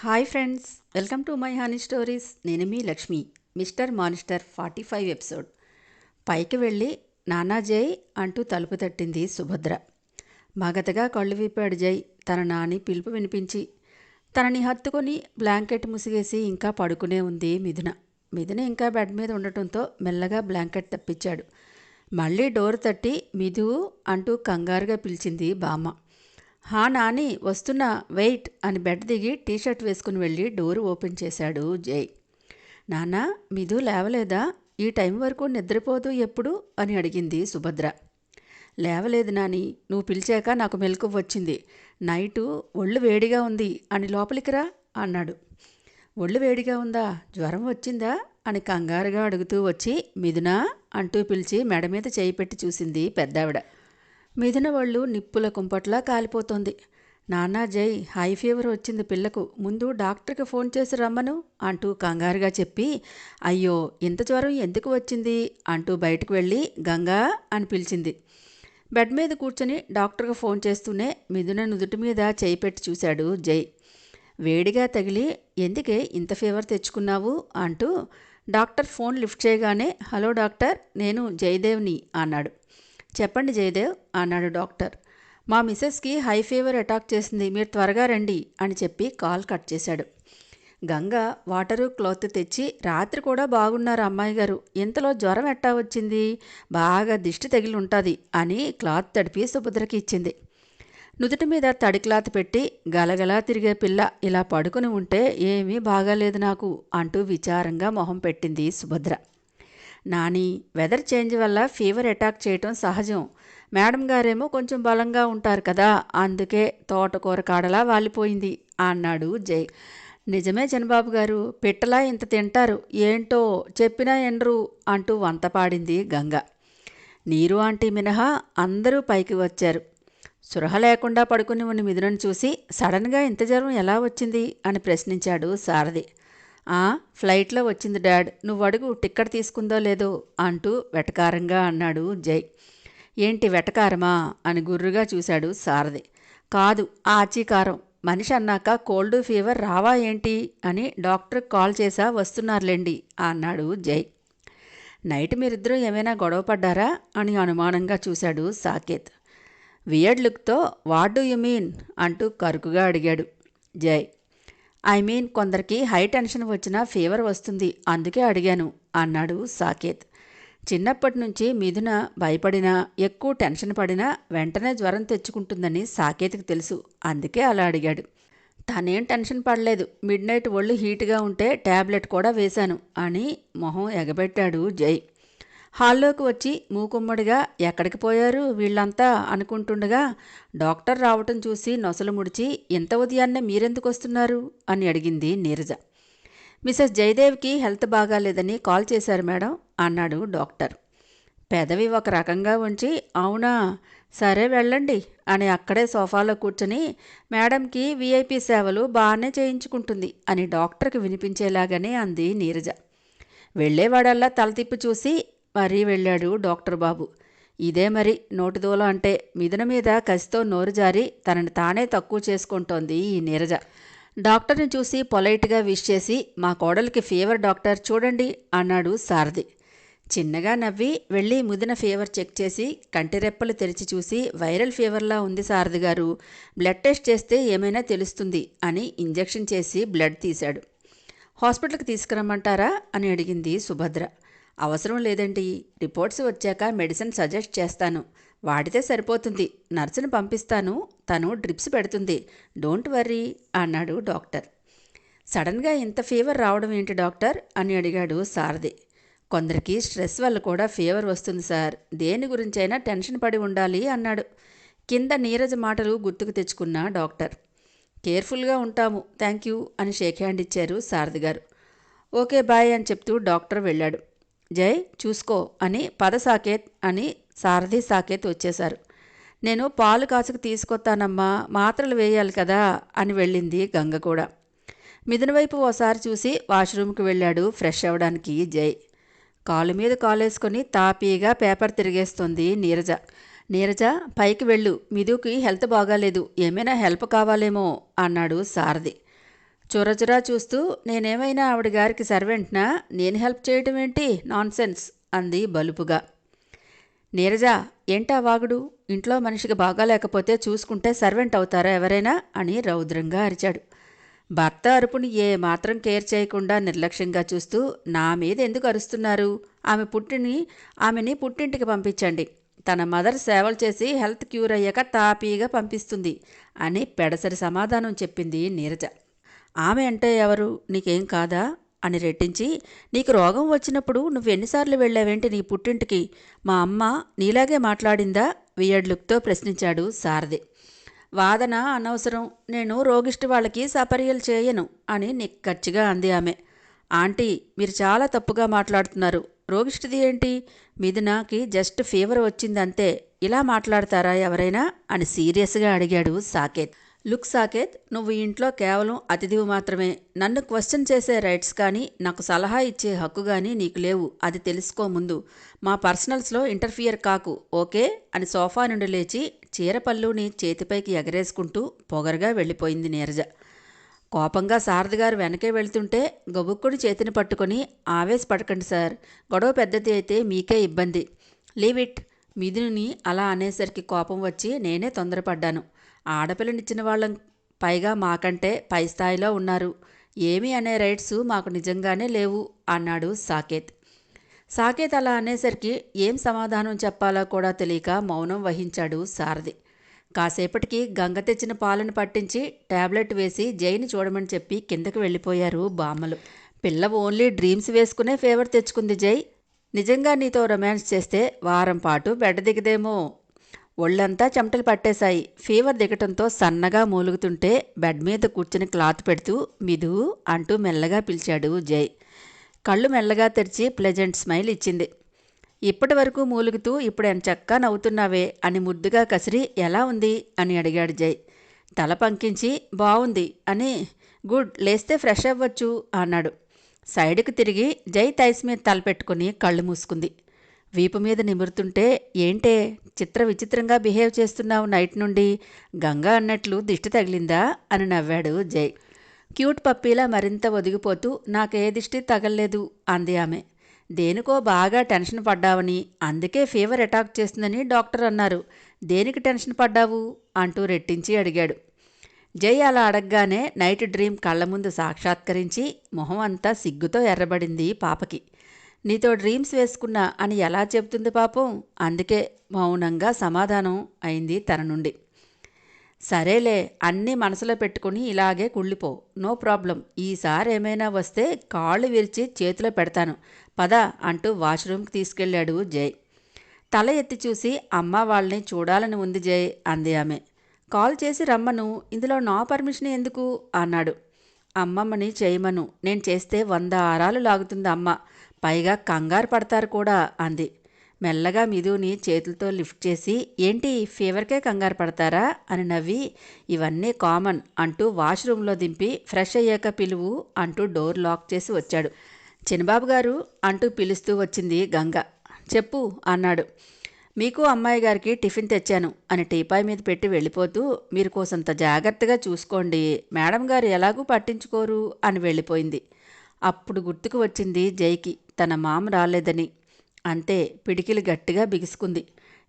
Hi friends, welcome to my honey stories. నేను మీ Lakshmi. Mister monster 45 episode. పైకి వెళ్ళి నానా జై అంటూ తలుపు తట్టింది సుభద్ర. మగతగా కళ్ళు విప్పాడు జై. తన నాని పిలుపు వినిపించి తనని హత్తుకొని బ్లాంకెట్ ముసిగేసి ఇంకా పడుకునే ఉంది మిథున. మిథున ఇంకా బెడ్ మీద ఉండటంతో మెల్లగా బ్లాంకెట్ తప్పించాడు. మళ్ళీ డోర్ తట్టి మిథు అంటూ కంగారుగా పిలిచింది బామ్మ. హా నాని వస్తున్నా, వెయిట్ అని బెడ్ దిగి టీషర్ట్ వేసుకుని వెళ్ళి డోరు ఓపెన్ చేశాడు జై. నాన్నా, మిథు లేవలేదా? ఈ టైం వరకు నిద్రపోదు ఎప్పుడు అని అడిగింది సుభద్ర. లేవలేదు నాని, నువ్వు పిలిచాక నాకు మెలకువ వచ్చింది. నైటు ఒళ్ళు వేడిగా ఉంది అని లోపలికి రా అన్నాడు. ఒళ్ళు వేడిగా ఉందా? జ్వరం వచ్చిందా అని కంగారుగా అడుగుతూ వచ్చి మిథునా అంటూ పిలిచి మెడ మీద చేయి పెట్టి చూసింది పెద్దావిడ. మిథున ఒళ్ళు నిప్పుల కుంపట్లా కాలిపోతోంది. నాన్నా జై, హై ఫీవర్ వచ్చింది పిల్లకు, ముందు డాక్టర్కి ఫోన్ చేసి రమ్మను అంటూ కంగారుగా చెప్పి, అయ్యో ఇంత జ్వరం ఎందుకు వచ్చింది అంటూ బయటకు వెళ్ళి గంగా అని పిలిచింది. బెడ్ మీద కూర్చొని డాక్టర్కి ఫోన్ చేస్తూనే మిథున నుదుటి మీద చేయి పెట్టి చూశాడు జై. వేడిగా తగిలి ఎందుకే ఇంత ఫీవర్ తెచ్చుకున్నావు అంటూ డాక్టర్ ఫోన్ లిఫ్ట్ చేయగానే, హలో డాక్టర్, నేను జయదేవ్ని అన్నాడు. చెప్పండి జయదేవ్ అన్నాడు డాక్టర్. మా మిసెస్కి హై ఫీవర్ అటాక్ చేసింది, మీరు త్వరగా రండి అని చెప్పి కాల్ కట్ చేశాడు. గంగ వాటరు క్లాత్ తెచ్చి, రాత్రి కూడా బాగున్నారు అమ్మాయి గారు, ఇంతలో జ్వరం ఎట్టా వచ్చింది, బాగా దిష్టి తగిలి ఉంటుంది అని క్లాత్ తడిపి సుభద్రకి ఇచ్చింది. నుదుటి మీద తడి క్లాత్ పెట్టి, గలగలా తిరిగే పిల్ల ఇలా పడుకుని ఉంటే ఏమీ బాగాలేదు నాకు అంటూ విచారంగా మొహం పెట్టింది సుభద్ర. నాని, వెదర్ చేంజ్ వల్ల ఫీవర్ అటాక్ చేయటం సహజం. మేడం గారేమో కొంచెం బలంగా ఉంటారు కదా, అందుకే తోటకూర కాడలా వాలిపోయింది అన్నాడు జై. నిజమే చంద్రబాబు గారు, పిట్టలా ఇంత తింటారు, ఏంటో చెప్పినా ఎండ్రు అంటూ వంత పాడింది గంగ. నీరు ఆంటీ మినహా అందరూ పైకి వచ్చారు. సురహ లేకుండా పడుకుని ఉన్న మిథునను చూసి సడన్గా ఇంత జ్వరం ఎలా వచ్చింది అని ప్రశ్నించాడు సారథి. ఫ్లైట్లో వచ్చింది డాడ్, నువ్వు అడుగు టిక్కెట్ తీసుకుందో లేదో అంటూ వెటకారంగా అన్నాడు జై. ఏంటి వెటకారమా అని గుర్రుగా చూశాడు సారథి. కాదు, ఆచీకారం. మనిషి అన్నాక కోల్డ్ ఫీవర్ రావా ఏంటి అని డాక్టర్కి కాల్ చేసా, వస్తున్నారులేండి అన్నాడు జై. నైట్ మీరిద్దరూ ఏమైనా గొడవ పడ్డారా అని అనుమానంగా చూశాడు సాకేత్. వియర్డ్ లుక్తో వాట్ డూ యు మీన్ అంటూ కరుకుగా అడిగాడు జై. ఐ మీన్ కొందరికి హై టెన్షన్ వచ్చినా ఫీవర్ వస్తుంది, అందుకే అడిగాను అన్నాడు సాకేత్. చిన్నప్పటి నుంచి మిథున భయపడినా, ఎక్కువ టెన్షన్ పడినా వెంటనే జ్వరం తెచ్చుకుంటుందని సాకేత్కి తెలుసు, అందుకే అలా అడిగాడు. తనేం టెన్షన్ పడలేదు, మిడ్ నైట్ ఒళ్ళు హీట్గా ఉంటే ట్యాబ్లెట్ కూడా వేశాను అని మొహం ఎగబెట్టాడు జై. హాల్లోకి వచ్చి మూకుమ్మడిగా ఎక్కడికి పోయారు వీళ్ళంతా అనుకుంటుండగా డాక్టర్ రావటం చూసి నొసలు ముడిచి, ఇంత ఉదయాన్నే మీరెందుకు వస్తున్నారు అని అడిగింది నీరజ. మిసెస్ జయదేవ్కి హెల్త్ బాగాలేదని కాల్ చేశారు మేడం అన్నాడు డాక్టర్. పెదవి ఒక రకంగా ఉంచి, అవునా, సరే వెళ్ళండి అని అక్కడే సోఫాలో కూర్చొని, మేడంకి వీఐపీ సేవలు బాగానే చేయించుకుంటుంది అని డాక్టర్కి వినిపించేలాగానే అంది నీరజ. వెళ్లేవాడల్లా తల తిప్పి చూసి మరీ వెళ్ళాడు డాక్టర్ బాబు. ఇదే మరి నోటిదోల అంటే. మిథున మీద కసితో నోరు జారి తనని తానే తక్కువ చేసుకుంటోంది ఈ నీరజ. డాక్టర్ని చూసి పొలైట్గా విష్ చేసి, మా కోడలికి ఫీవర్ డాక్టర్ చూడండి అన్నాడు సారథి. చిన్నగా నవ్వి వెళ్ళి మిథున ఫీవర్ చెక్ చేసి కంటిరెప్పలు తెరిచి చూసి, వైరల్ ఫీవర్లా ఉంది సారథి గారు, బ్లడ్ టెస్ట్ చేస్తే ఏమైనా తెలుస్తుంది అని ఇంజెక్షన్ చేసి బ్లడ్ తీశాడు. హాస్పిటల్కి తీసుకురమ్మంటారా అని అడిగింది సుభద్ర. అవసరం లేదండి, రిపోర్ట్స్ వచ్చాక మెడిసిన్ సజెస్ట్ చేస్తాను, వాడితే సరిపోతుంది, నర్సును పంపిస్తాను, తను డ్రిప్స్ పెడుతుంది, డోంట్ వర్రీ అన్నాడు డాక్టర్. సడన్గా ఇంత ఫీవర్ రావడం ఏంటి డాక్టర్ అని అడిగాడు సారథి. కొందరికి స్ట్రెస్ వల్ల కూడా ఫీవర్ వస్తుంది సార్, దేని గురించైనా టెన్షన్ పడి ఉండాలి అన్నాడు. కింద నీరజ మాటలు గుర్తుకు తెచ్చుకున్న డాక్టర్. కేర్ఫుల్గా ఉంటాము, థ్యాంక్ యూ అని షేక్ హ్యాండ్ ఇచ్చారు సారథి గారు. ఓకే బాయ్ అని చెప్తూ డాక్టర్ వెళ్ళాడు. జై, చూసుకో అని పద సాకేత్ అని సారథి సాకేత్ వచ్చేశారు. నేను పాలు కాసుకు తీసుకొస్తానమ్మా, మాత్రలు వేయాలి కదా అని వెళ్ళింది గంగ కూడా. మిథున వైపు ఓసారి చూసి వాష్రూమ్కి వెళ్ళాడు ఫ్రెష్ అవ్వడానికి జై. కాలు మీద కాలేసుకొని తాపీగా పేపర్ తిరిగేస్తోంది నీరజ. నీరజ, పైకి వెళ్ళు, మిథుకి హెల్త్ బాగాలేదు, ఏమైనా హెల్ప్ కావాలేమో అన్నాడు సారథి. చురచురా చూస్తూ నేనేమైనా ఆవిడ గారికి సర్వెంట్నా, నేను హెల్ప్ చేయటం ఏంటి, నాన్సెన్స్ అంది బలుపుగా. నీరజ, ఏంటా వాగుడు, ఇంట్లో మనిషికి బాగాలేకపోతే చూసుకుంటే సర్వెంట్ అవుతారా ఎవరైనా అని రౌద్రంగా అరిచాడు. భర్త అరుపుని ఏ మాత్రం కేర్ చేయకుండా నిర్లక్ష్యంగా చూస్తూ, నా మీద ఎందుకు అరుస్తున్నారు, ఆమెని పుట్టింటికి పంపించండి, తన మదర్ సేవలు చేసి హెల్త్ క్యూర్ అయ్యాక తాపీగా పంపిస్తుంది అని పెడసరి సమాధానం చెప్పింది నీరజ. ఆమె అంటే ఎవరు, నీకేం కాదా అని రెట్టించి, నీకు రోగం వచ్చినప్పుడు నువ్వెన్నిసార్లు వెళ్ళావేంటి నీ పుట్టింటికి, మా అమ్మ నీలాగే మాట్లాడిందా వియర్డ్ లుక్తో ప్రశ్నించాడు సారథి. వాదన అనవసరం, నేను రోగిష్టి వాళ్ళకి సపర్యలు చేయను అని నిక్కచ్చిగా అంది ఆమె. ఆంటీ, మీరు చాలా తప్పుగా మాట్లాడుతున్నారు, రోగిష్టిది ఏంటి, మిథునాకి జస్ట్ ఫీవర్ వచ్చిందంతే, ఇలా మాట్లాడతారా ఎవరైనా అని సీరియస్గా అడిగాడు సాకేత్. లుక్ సాకేత్, నువ్వు ఇంట్లో కేవలం అతిథివి మాత్రమే, నన్ను క్వశ్చన్ చేసే రైట్స్ కానీ నాకు సలహా ఇచ్చే హక్కు కానీ నీకు లేవు, అది తెలుసుకో ముందు, మా పర్సనల్స్లో ఇంటర్ఫియర్ కాకు, ఓకే అని సోఫా నుండి లేచి చీరపల్లుని చేతిపైకి ఎగరేసుకుంటూ పొగరుగా వెళ్ళిపోయింది నీరజ. కోపంగా సారథిగారు వెనకే వెళ్తుంటే గబుక్కుడి చేతిని పట్టుకొని, ఆవేశపడకండి సార్, గొడవ పెద్దది అయితే మీకే ఇబ్బంది, లీవ్ ఇట్. మిథుని అలా అనేసరికి కోపం వచ్చి నేనే తొందరపడ్డాను, ఆడపిల్లనిచ్చిన వాళ్ళం, పైగా మాకంటే పై స్థాయిలో ఉన్నారు, ఏమీ అనే రైట్స్ మాకు నిజంగానే లేవు అన్నాడు సాకేత్. సాకేత్ అలా అనేసరికి ఏం సమాధానం చెప్పాలో కూడా తెలియక మౌనం వహించాడు సారథి. కాసేపటికి గంగ తెచ్చిన పాలను పట్టించి టాబ్లెట్ వేసి జైని చూడమని చెప్పి కిందకి వెళ్ళిపోయారు బామ్మలు. పిల్ల ఓన్లీ డ్రీమ్స్ వేసుకునే ఫేవర్ తెచ్చుకుంది జై, నిజంగా నీతో రొమాన్స్ చేస్తే వారం పాటు బెడ్ దిగదేమో. ఒళ్ళంతా చెమటలు పట్టేశాయి, ఫీవర్ దిగటంతో సన్నగా మూలుగుతుంటే బెడ్ మీద కూర్చుని క్లాత్ పెడుతూ మిధు అంటూ మెల్లగా పిలిచాడు జై. కళ్ళు మెల్లగా తెరిచి ప్లెజెంట్ స్మైల్ ఇచ్చింది. ఇప్పటి వరకు మూలుగుతూ ఇప్పుడు ఎంచక్కా నవ్వుతున్నావే అని ముద్దుగా కసిరి, ఎలా ఉంది అని అడిగాడు జై. తల పంకించి బావుంది అని, గుడ్, లేస్తే ఫ్రెష్ అవ్వచ్చు అన్నాడు. సైడ్కి తిరిగి జై తైస్ మీద తలపెట్టుకుని కళ్ళు మూసుకుంది. వీపు మీద నిమురుతుంటే, ఏంటే చిత్ర విచిత్రంగా బిహేవ్ చేస్తున్నావు నైట్ నుండి, గంగా అన్నట్లు దిష్టి తగిలిందా అని నవ్వాడు జై. క్యూట్ పప్పీలా మరింత ఒదిగిపోతూ, నాకే దిష్టి తగల్లేదు అంది ఆమె. దేనికో బాగా టెన్షన్ పడ్డావని, అందుకే ఫీవర్ అటాక్ చేస్తుందని డాక్టర్ అన్నారు, దేనికి టెన్షన్ పడ్డావు అంటూ రెట్టించి అడిగాడు. జై అలా అడగగానే నైట్ డ్రీమ్ కళ్ళ ముందు సాక్షాత్కరించి మొహం అంతా సిగ్గుతో ఎర్రబడింది పాపకి. నీతో డ్రీమ్స్ వేసుకున్నా అని ఎలా చెబుతుంది పాపం, అందుకే మౌనంగా సమాధానం అయింది తన నుండి. సరేలే, అన్నీ మనసులో పెట్టుకుని ఇలాగే కుళ్ళిపో, నో ప్రాబ్లం, ఈసారి ఏమైనా వస్తే కాళ్ళు విరిచి చేతిలో పెడతాను, పద అంటూ వాష్రూమ్కి తీసుకెళ్లాడు జై. తల ఎత్తి చూసి, అమ్మ వాళ్ళని చూడాలని ఉంది జై అంది ఆమె. కాల్ చేసి రమ్మను, ఇందులో నా పర్మిషన్ ఎందుకు అన్నాడు. అమ్మమ్మని చేయమను, నేను చేస్తే 100 ఆరాలు లాగుతుంది అమ్మ, పైగా కంగారు పడతారు కూడా అంది. మెల్లగా మిధుని చేతులతో లిఫ్ట్ చేసి, ఏంటి ఫీవర్కే కంగారు పడతారా అని నవ్వి, ఇవన్నీ కామన్ అంటూ వాష్రూమ్లో దింపి ఫ్రెష్ అయ్యాక పిలువు అంటూ డోర్ లాక్ చేసి వచ్చాడు. చిన్నబాబు గారు అంటూ పిలుస్తూ వచ్చింది గంగ. చెప్పు అన్నాడు. మీకు అమ్మాయి గారికి టిఫిన్ తెచ్చాను అని టీపాయ్ మీద పెట్టి వెళ్ళిపోతూ, మీరు కోసంత జాగ్రత్తగా చూసుకోండి, మేడం గారు ఎలాగూ పట్టించుకోరు అని వెళ్ళిపోయింది. అప్పుడు గుర్తుకు వచ్చింది జైకి తన మామ రాలేదని. అంతే, పిడికిలు గట్టిగా బిగుసుకుంది.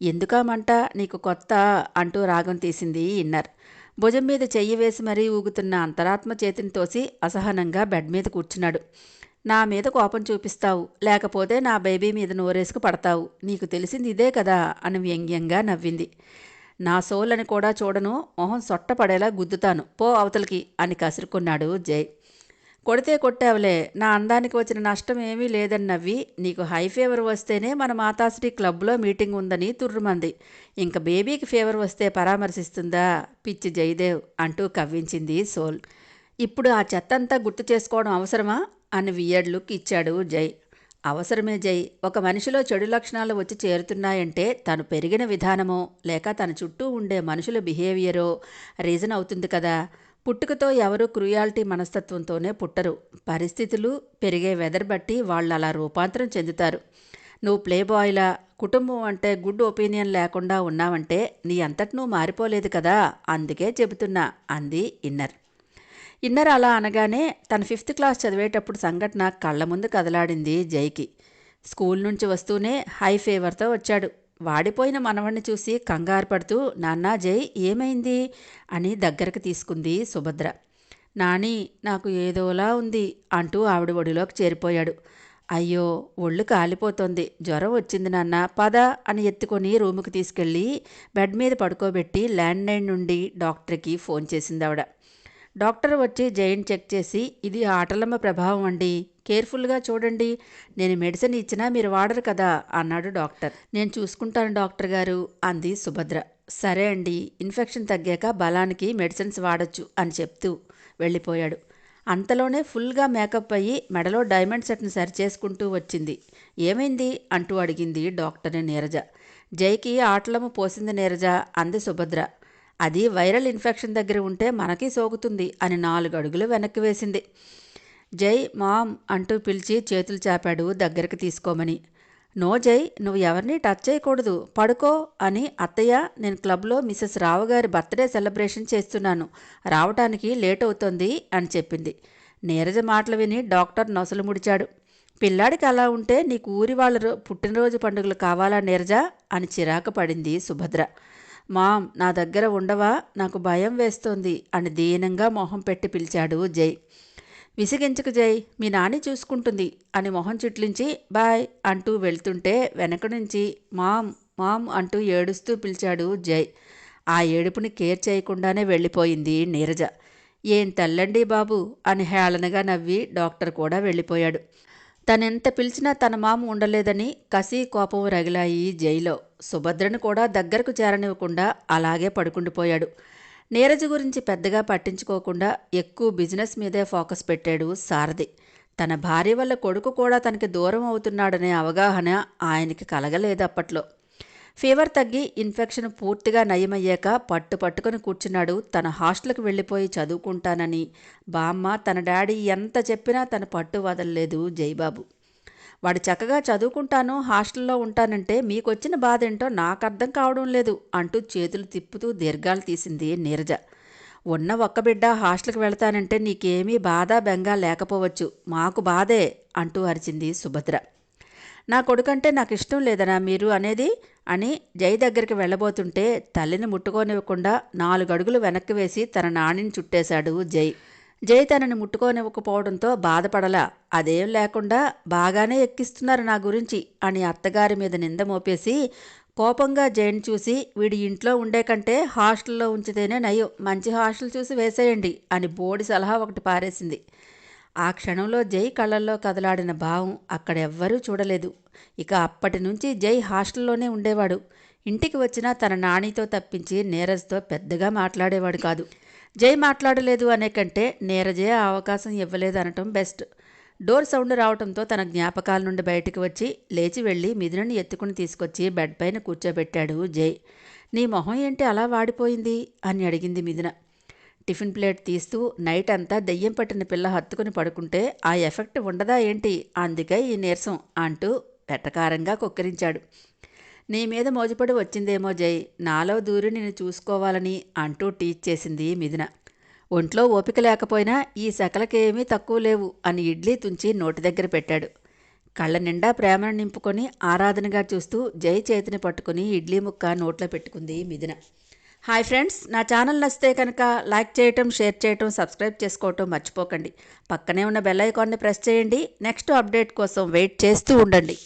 ఎందుకామంట, నీకు కొత్త అంటూ రాగం తీసింది ఇన్నర్. భుజం మీద చెయ్యి వేసి మరీ ఊగుతున్న అంతరాత్మ చేతిని తోసి అసహనంగా బెడ్ మీద కూర్చున్నాడు. నా మీద కోపం చూపిస్తావు, లేకపోతే నా బేబీ మీద నోరేసుకు పడతావు, నీకు తెలిసింది ఇదే కదా అని వ్యంగ్యంగా నవ్వింది. నా సోలని కూడా చూడను, మొహం సొట్టపడేలా గుద్దుతాను, పో అవతలికి అని కసురుకున్నాడు జై. కొడితే కొట్టావులే, నా అందానికి వచ్చిన నష్టం ఏమీ లేదని నవ్వి, నీకు హై ఫీవర్ వస్తేనే మన మాతాశ్రీ క్లబ్లో మీటింగ్ ఉందని తుర్రుమంది, ఇంక బేబీకి ఫీవర్ వస్తే పరామర్శిస్తుందా పిచ్చి జయదేవ్ అంటూ కవ్వించింది సోల్. ఇప్పుడు ఆ చెత్తంతా గుర్తు చేసుకోవడం అవసరమా అని వియర్డ్ లుక్ ఇచ్చాడు జై. అవసరమే జై, ఒక మనిషిలో చెడు లక్షణాలు వచ్చి చేరుతున్నాయంటే తను పెరిగిన విధానమో లేక తన చుట్టూ ఉండే మనుషుల బిహేవియరో రీజన్ అవుతుంది కదా. పుట్టుకతో ఎవరూ క్రూయాలిటీ మనస్తత్వంతోనే పుట్టరు, పరిస్థితులు పెరిగే వెదర్ బట్టి వాళ్ళు అలా రూపాంతరం చెందుతారు. నువ్వు ప్లే బాయ్లా కుటుంబం అంటే గుడ్ ఒపీనియన్ లేకుండా ఉన్నావంటే నీ అంతటి నువ్వు మారిపోలేదు కదా, అందుకే చెబుతున్నా అంది ఇన్నర్. ఇన్నర్ అలా అనగానే తన 5th క్లాస్ చదివేటప్పుడు సంఘటన కళ్ళ ముందు కదలాడింది జైకి. స్కూల్ నుంచి వస్తూనే హై ఫీవర్తో వచ్చాడు. వాడిపోయిన మనవణ్ణి చూసి కంగారు పడుతూ, నాన్నా జై ఏమైంది అని దగ్గరకు తీసుకుంది సుభద్ర. నాని నాకు ఏదోలా ఉంది అంటూ ఆవిడ ఒడిలోకి చేరిపోయాడు. అయ్యో ఒళ్ళు కాలిపోతోంది, జ్వరం వచ్చింది నాన్న, పద అని ఎత్తుకొని రూముకి తీసుకెళ్ళి బెడ్ మీద పడుకోబెట్టి ల్యాండ్లైన్ నుండి డాక్టర్కి ఫోన్ చేసింది ఆవిడ. డాక్టర్ వచ్చి జైన్ చెక్ చేసి, ఇది ఆటలమ్మ ప్రభావం అండి, కేర్ఫుల్గా చూడండి, నేను మెడిసిన్ ఇచ్చినా మీరు వాడరు కదా అన్నాడు డాక్టర్. నేను చూసుకుంటాను డాక్టర్ గారు అంది సుభద్ర. సరే అండి, ఇన్ఫెక్షన్ తగ్గాక బలానికి మెడిసిన్స్ వాడచ్చు అని చెప్తూ వెళ్ళిపోయాడు. అంతలోనే ఫుల్గా మేకప్ అయ్యి మెడలో డైమండ్ సెట్ని సరిచేసుకుంటూ వచ్చింది. ఏమైంది అంటూ అడిగింది డాక్టర్ని నీరజ. జైకి ఆటలమ్మ పోసింది నీరజ అంది సుభద్ర. అది వైరల్ ఇన్ఫెక్షన్ దగ్గర ఉంటే మనకి సోకుతుంది అని 4 అడుగులు వెనక్కి వేసింది. జై మామ్ అంటూ పిలిచి చేతులు చాపాడు దగ్గరికి తీసుకోమని. నో జై, నువ్వు ఎవరిని టచ్ చేయకూడదు, పడుకో అని అత్తయ్య, నేను క్లబ్లో మిసెస్ రావు గారి బర్త్డే సెలబ్రేషన్ చేస్తున్నాను, రావటానికి లేట్ అవుతోంది అని చెప్పింది. నీరజ మాటలు విని డాక్టర్ నొసలు ముడిచాడు. పిల్లాడికి అలా ఉంటే నీకు ఊరి వాళ్ళ పుట్టినరోజు పండుగలు కావాలా నీరజ అని చిరాకు పడింది సుభద్ర. మామ్ నా దగ్గర ఉండవా, నాకు భయం వేస్తోంది అని దీనంగా మొహం పెట్టి పిలిచాడు జై. విసిగించకు జై, మీ నాని చూసుకుంటుంది అని మొహం చిట్లించి బాయ్ అంటూ వెళ్తుంటే వెనక నుంచి మామ్ మామ్ అంటూ ఏడుస్తూ పిలిచాడు జై. ఆ ఏడుపుని కేర్ చేయకుండానే వెళ్ళిపోయింది నీరజ. ఏం తల్లండి బాబు అని హేళనగా నవ్వి డాక్టర్ కూడా వెళ్ళిపోయాడు. తనెంత పిలిచినా తన మామ ఉండలేదని కసి కోపం రగిలాయి జైలో. సుభద్రను కూడా దగ్గరకు చేరనివ్వకుండా అలాగే పడుకుండిపోయాడు. నీరజ గురించి పెద్దగా పట్టించుకోకుండా ఎక్కువ బిజినెస్ మీదే ఫోకస్ పెట్టాడు సారథి. తన భార్య వల్ల కొడుకు కూడా తనకి దూరం అవుతున్నాడనే అవగాహన ఆయనకి కలగలేదు అప్పట్లో. ఫీవర్ తగ్గి ఇన్ఫెక్షన్ పూర్తిగా నయమయ్యాక పట్టుకొని కూర్చున్నాడు తన హాస్టల్కి వెళ్ళిపోయి చదువుకుంటానని. బామ్మ తన డాడీ ఎంత చెప్పినా తన పట్టు వదలలేదు జైబాబు. వాడు చక్కగా చదువుకుంటాను, హాస్టల్లో ఉంటానంటే మీకొచ్చిన బాధ ఏంటో నాకు అర్థం కావడం లేదు అంటూ చేతులు తిప్పుతూ దీర్ఘాలు తీసింది నీరజ. ఉన్న ఒక్క బిడ్డ హాస్టల్కి వెళతానంటే నీకేమీ బాధ బెంగా లేకపోవచ్చు, మాకు బాధే అంటూ అరిచింది సుభద్ర. నా కొడుకంటే నాకు ఇష్టం లేదనా మీరు అనేది అని జై దగ్గరికి వెళ్ళబోతుంటే తల్లిని ముట్టుకోనివ్వకుండా 4 అడుగులు వెనక్కి వేసి తన నాణిని చుట్టేశాడు జై. జై తనని ముట్టుకోనివ్వకపోవడంతో బాధపడలా. అదేం లేకుండా బాగానే ఎక్కిస్తున్నారు నా గురించి అని అత్తగారి మీద నింద మోపేసి కోపంగా జైని చూసి, వీడి ఇంట్లో ఉండే కంటే హాస్టల్లో ఉంచితేనే నయం, మంచి హాస్టల్ చూసి వేసేయండి అని బోడి సలహా ఒకటి పారేసింది. ఆ క్షణంలో జై కళ్ళల్లో కదలాడిన భావం అక్కడెవ్వరూ చూడలేదు. ఇక అప్పటి నుంచి జై హాస్టల్లోనే ఉండేవాడు. ఇంటికి వచ్చినా తన నానితో తప్పించి నీరజ్తో పెద్దగా మాట్లాడేవాడు కాదు. జై మాట్లాడలేదు అనే కంటే నీరజే ఆ అవకాశం ఇవ్వలేదు అనటం బెస్ట్. డోర్ సౌండ్ రావడంతో తన జ్ఞాపకాల నుండి బయటికి వచ్చి లేచి వెళ్ళి మిథునని ఎత్తుకుని తీసుకొచ్చి బెడ్ పైన కూర్చోబెట్టాడు జై. నీ మొహం ఏంటి అలా వాడిపోయింది అని అడిగింది మిథున. టిఫిన్ ప్లేట్ తీస్తూ నైట్ అంతా దెయ్యం పట్టిన పిల్ల హత్తుకుని పడుకుంటే ఆ ఎఫెక్ట్ ఉండదా ఏంటి, అందుకే ఈ నీరసం అంటూ వెటకారంగా కొక్కిరించాడు. నీ మీద మోజుపడి వచ్చిందేమో జై, నాలో దూరి నిన్ను చూసుకోవాలని అంటూ టీచ్ చేసింది మిథున. ఒంట్లో ఓపిక లేకపోయినా ఈ శకలకేమీ తక్కువ లేవు అని ఇడ్లీ తుంచి నోటి దగ్గర పెట్టాడు. కళ్ళ నిండా ప్రేమను నింపుకొని ఆరాధనగా చూస్తూ జై చేతిని పట్టుకుని ఇడ్లీ ముక్క నోట్లో పెట్టుకుంది మిథున. హాయ్ ఫ్రెండ్స్, నా ఛానల్ నచ్చితే కనుక లైక్ చేయటం, షేర్ చేయటం, సబ్స్క్రైబ్ చేసుకోవటం మర్చిపోకండి. పక్కనే ఉన్న బెల్ ఐకాన్ని ప్రెస్ చేయండి. నెక్స్ట్ అప్డేట్ కోసం వెయిట్ చేస్తూ ఉండండి.